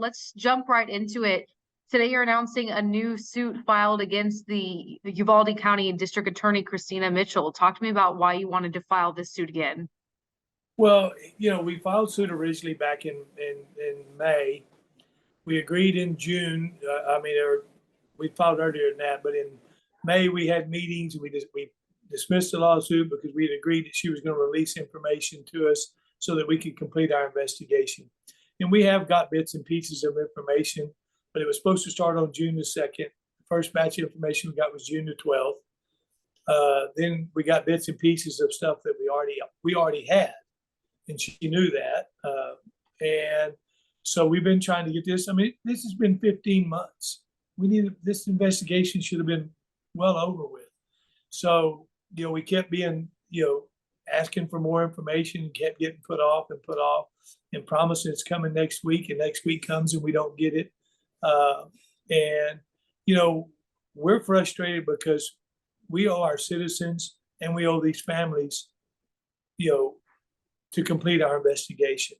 let's jump right into it. Today, you're announcing a new suit filed against the Uvalde County District Attorney Christina Mitchell. Talk to me about why you wanted to file this suit again. Well, we filed suit originally back in May. We agreed in June. We filed earlier than that, but in May we had meetings and we dismissed the lawsuit because we had agreed that she was going to release information to us so that we could complete our investigation. And we have got bits and pieces of information, but it was supposed to start on June the 2nd. The first batch of information we got was June the 12th. Then we got bits and pieces of stuff that we already had, and she knew that. And so we've been trying to get this. I mean, this has been 15 months. This investigation should have been well over with. So, we kept being, asking for more information and kept getting put off and promising it's coming next week, and next week comes and we don't get it. We're frustrated because we owe our citizens and we owe these families, to complete our investigation.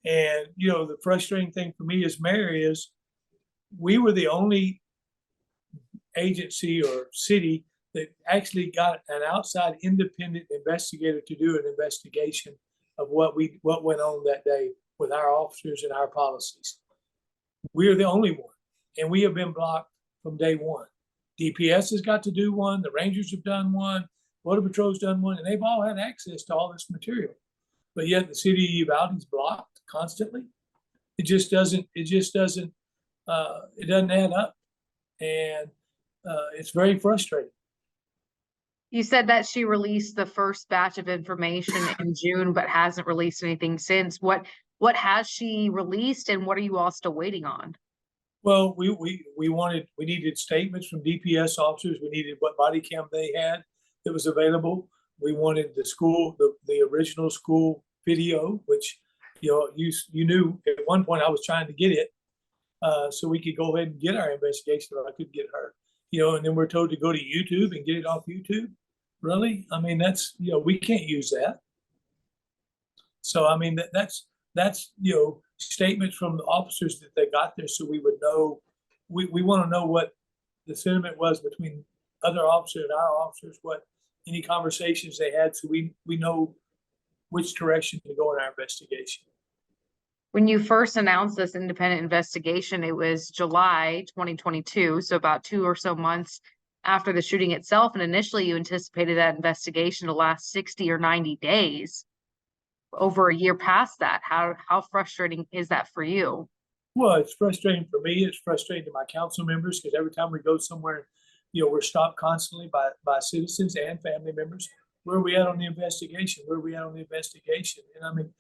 And, the frustrating thing for me as mayor is we were the only agency or city that actually got an outside independent investigator to do an investigation of what went on that day with our officers and our policies. We're the only one, and we have been blocked from day one. DPS has got to do one, the Rangers have done one, Border Patrol's done one, and they've all had access to all this material. But yet the city of Uvalde is blocked constantly. It doesn't add up, and it's very frustrating. You said that she released the first batch of information in June, but hasn't released anything since. What has she released, and what are you all still waiting on? Well, we needed statements from DPS officers. We needed what body cam they had that was available. We wanted the original school video, which you knew at one point I was trying to get it, so we could go ahead and get our investigation, but I couldn't get her. And then we're told to go to YouTube and get it off YouTube. Really? I mean, that's, we can't use that. So, I mean, that's statements from the officers that they got there, so we would know. We want to know what the sentiment was between other officers and our officers, what any conversations they had, so we know which direction to go in our investigation. When you first announced this independent investigation, it was July 2022, so about 2 or so months after the shooting itself. And initially you anticipated that investigation to last 60 or 90 days. Over a year past that, how frustrating is that for you? Well, it's frustrating for me. It's frustrating to my council members, because every time we go somewhere, we're stopped constantly by citizens and family members. Where are we at on the investigation? Where are we at on the investigation? And I mean,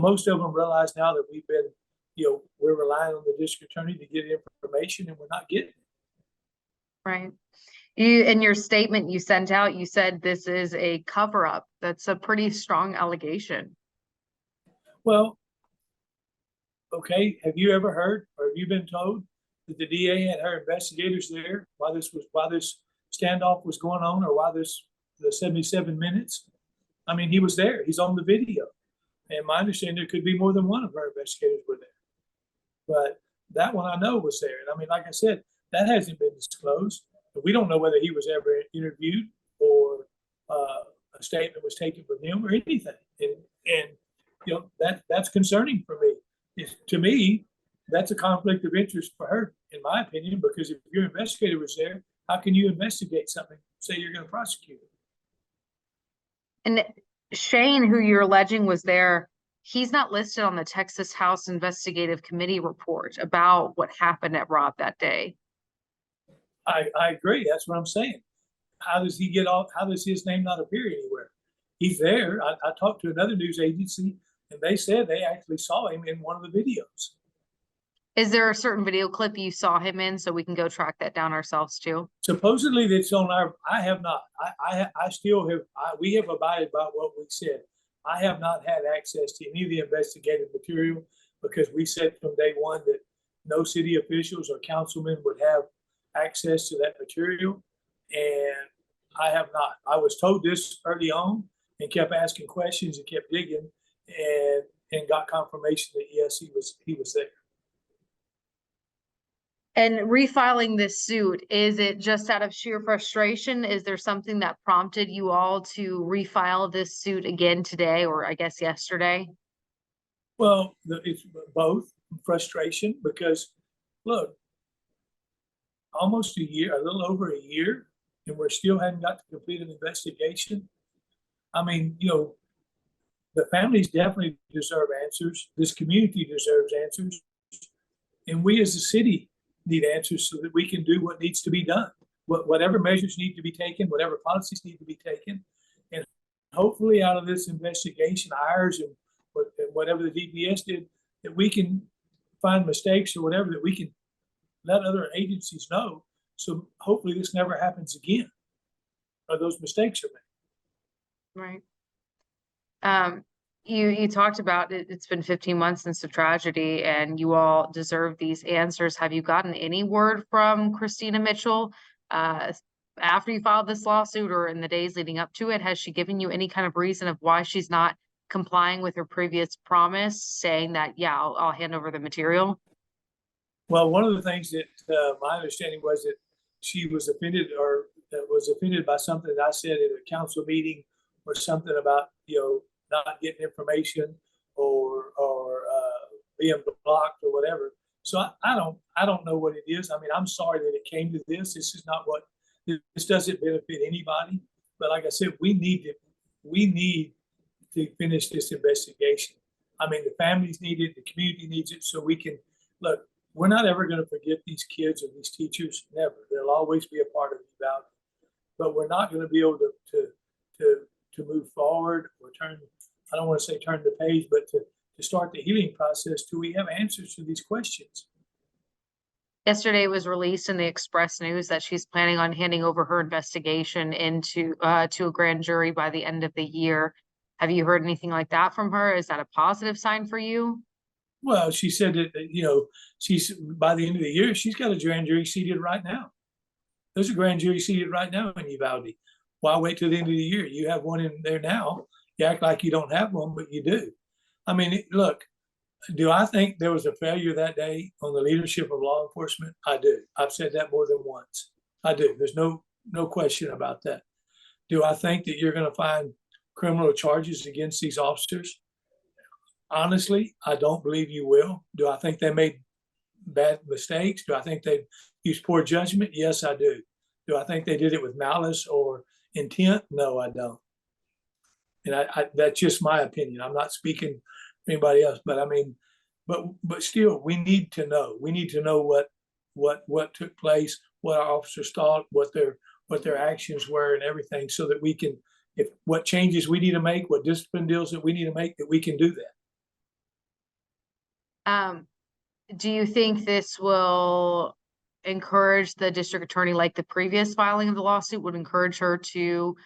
most of them realize now that we've been, we're relying on the district attorney to get information, and we're not getting it. Right. In your statement you sent out, you said this is a cover-up. That's a pretty strong allegation. Well, okay. Have you ever heard, or have you been told that the DA had her investigators there while this standoff was going on, or while the 77 minutes? I mean, he was there. He's on the video. And my understanding, there could be more than one of our investigators were there. But that one I know was there. And I mean, like I said, that hasn't been disclosed. But we don't know whether he was ever interviewed, or a statement was taken from him, or anything. And that's concerning for me. To me, that's a conflict of interest for her, in my opinion, because if your investigator was there, how can you investigate something, say you're going to prosecute it? And Shane, who you're alleging was there, he's not listed on the Texas House Investigative Committee report about what happened at Robb that day. I agree. That's what I'm saying. How does he get off? How does his name not appear anywhere? He's there. I talked to another news agency, and they said they actually saw him in one of the videos. Is there a certain video clip you saw him in, so we can go track that down ourselves too? Supposedly that's on our. I have not. I still have. We have abided by what we said. I have not had access to any of the investigative material, because we said from day one that no city officials or councilmen would have access to that material, and I have not. I was told this early on and kept asking questions and kept digging, and got confirmation that yes, he was there. And refiling this suit, is it just out of sheer frustration? Is there something that prompted you all to refile this suit again today, or I guess yesterday? Well, it's both frustration because, look, almost a year, a little over a year, and we're still hadn't got to complete an investigation. I mean, the families definitely deserve answers. This community deserves answers. And we as a city need answers so that we can do what needs to be done. Whatever measures need to be taken, whatever policies need to be taken. And hopefully out of this investigation, ours and whatever the DPS did, that we can find mistakes or whatever that we can let other agencies know. So hopefully this never happens again, or those mistakes are made. Right. You talked about it, it's been 15 months since the tragedy and you all deserve these answers. Have you gotten any word from Christina Mitchell after you filed this lawsuit or in the days leading up to it? Has she given you any kind of reason of why she's not complying with her previous promise, saying that, yeah, I'll hand over the material? Well, one of the things that my understanding was that she was offended or was offended by something that I said at a council meeting or something about, not getting information or being blocked or whatever. So I don't know what it is. I mean, I'm sorry that it came to this. This is not what, this doesn't benefit anybody. But like I said, we need to finish this investigation. I mean, the families need it, the community needs it, so we can look. We're not ever going to forget these kids or these teachers. Never. They'll always be a part of uvalde. But we're not going to be able to move forward or turn. I don't want to say turn the page, but to start the healing process till we have answers to these questions. Yesterday it was released in the Express News that she's planning on handing over her investigation into to a grand jury by the end of the year. Have you heard anything like that from her? Is that a positive sign for you? Well, she said that, she's by the end of the year, she's got a grand jury seated right now. There's a grand jury seated right now in Uvalde. Why wait till the end of the year? You have one in there now. You act like you don't have one, but you do. I mean, look, do I think there was a failure that day on the leadership of law enforcement? I do. I've said that more than once. I do. There's no question about that. Do I think that you're going to find criminal charges against these officers? Honestly, I don't believe you will. Do I think they made bad mistakes? Do I think they used poor judgment? Yes, I do. Do I think they did it with malice or intent? No, I don't. And that's just my opinion. I'm not speaking for anybody else, but I mean, but still, we need to know. We need to know what took place, what our officers thought, what their actions were, and everything, so that we can, if what changes we need to make, what discipline deals that we need to make, that we can do that. Do you think this will encourage the district attorney, like the previous filing of the lawsuit would encourage her to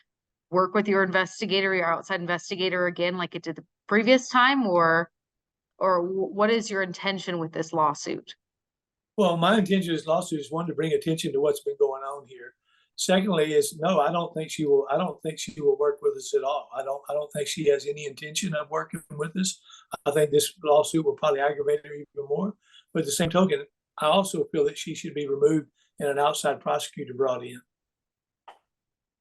work with your investigator, your outside investigator again, like it did the previous time, or what is your intention with this lawsuit? Well, my intention of this lawsuit is, one, to bring attention to what's been going on here. Secondly, is no, I don't think she will. I don't think she will work with us at all. I don't think she has any intention of working with us. I think this lawsuit will probably aggravate her even more. But at the same token, I also feel that she should be removed and an outside prosecutor brought in.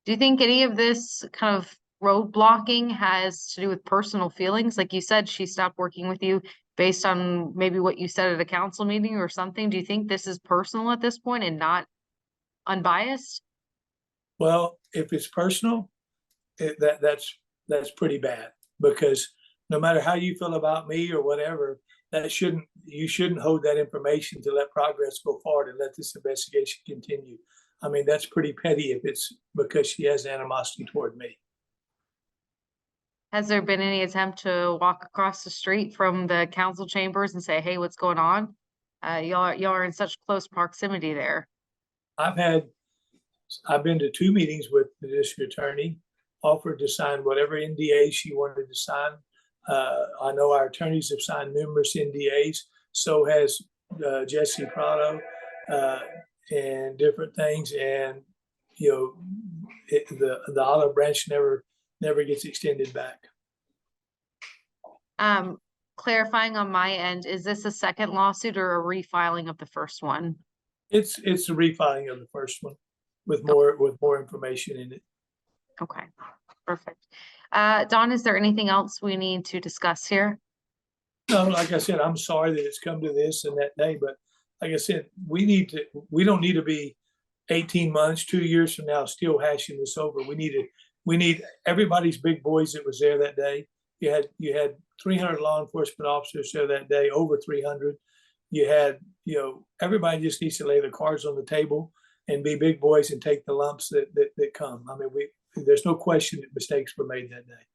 Do you think any of this kind of roadblocking has to do with personal feelings? Like you said, she stopped working with you based on maybe what you said at a council meeting or something. Do you think this is personal at this point and not unbiased? Well, if it's personal, that's pretty bad, because no matter how you feel about me or whatever, you shouldn't hold that information to let progress go forward and let this investigation continue. I mean, that's pretty petty if it's because she has animosity toward me. Has there been any attempt to walk across the street from the council chambers and say, hey, what's going on? Y'all are in such close proximity there. I've been to 2 meetings with the district attorney, offered to sign whatever NDA she wanted to sign. I know our attorneys have signed numerous NDAs. So has Jesse Prado and different things. And the olive branch never gets extended back. Clarifying on my end, is this a second lawsuit or a refiling of the first one? It's a refiling of the first one with more information in it. Okay, perfect. Dawn, is there anything else we need to discuss here? No, like I said, I'm sorry that it's come to this and that day, but like I said, we don't need to be 18 months, 2 years from now, still hashing this over. We need everybody's big boys that was there that day. You had 300 law enforcement officers there that day, over 300. You had, everybody just needs to lay the cards on the table and be big boys and take the lumps that come. I mean, there's no question that mistakes were made that day.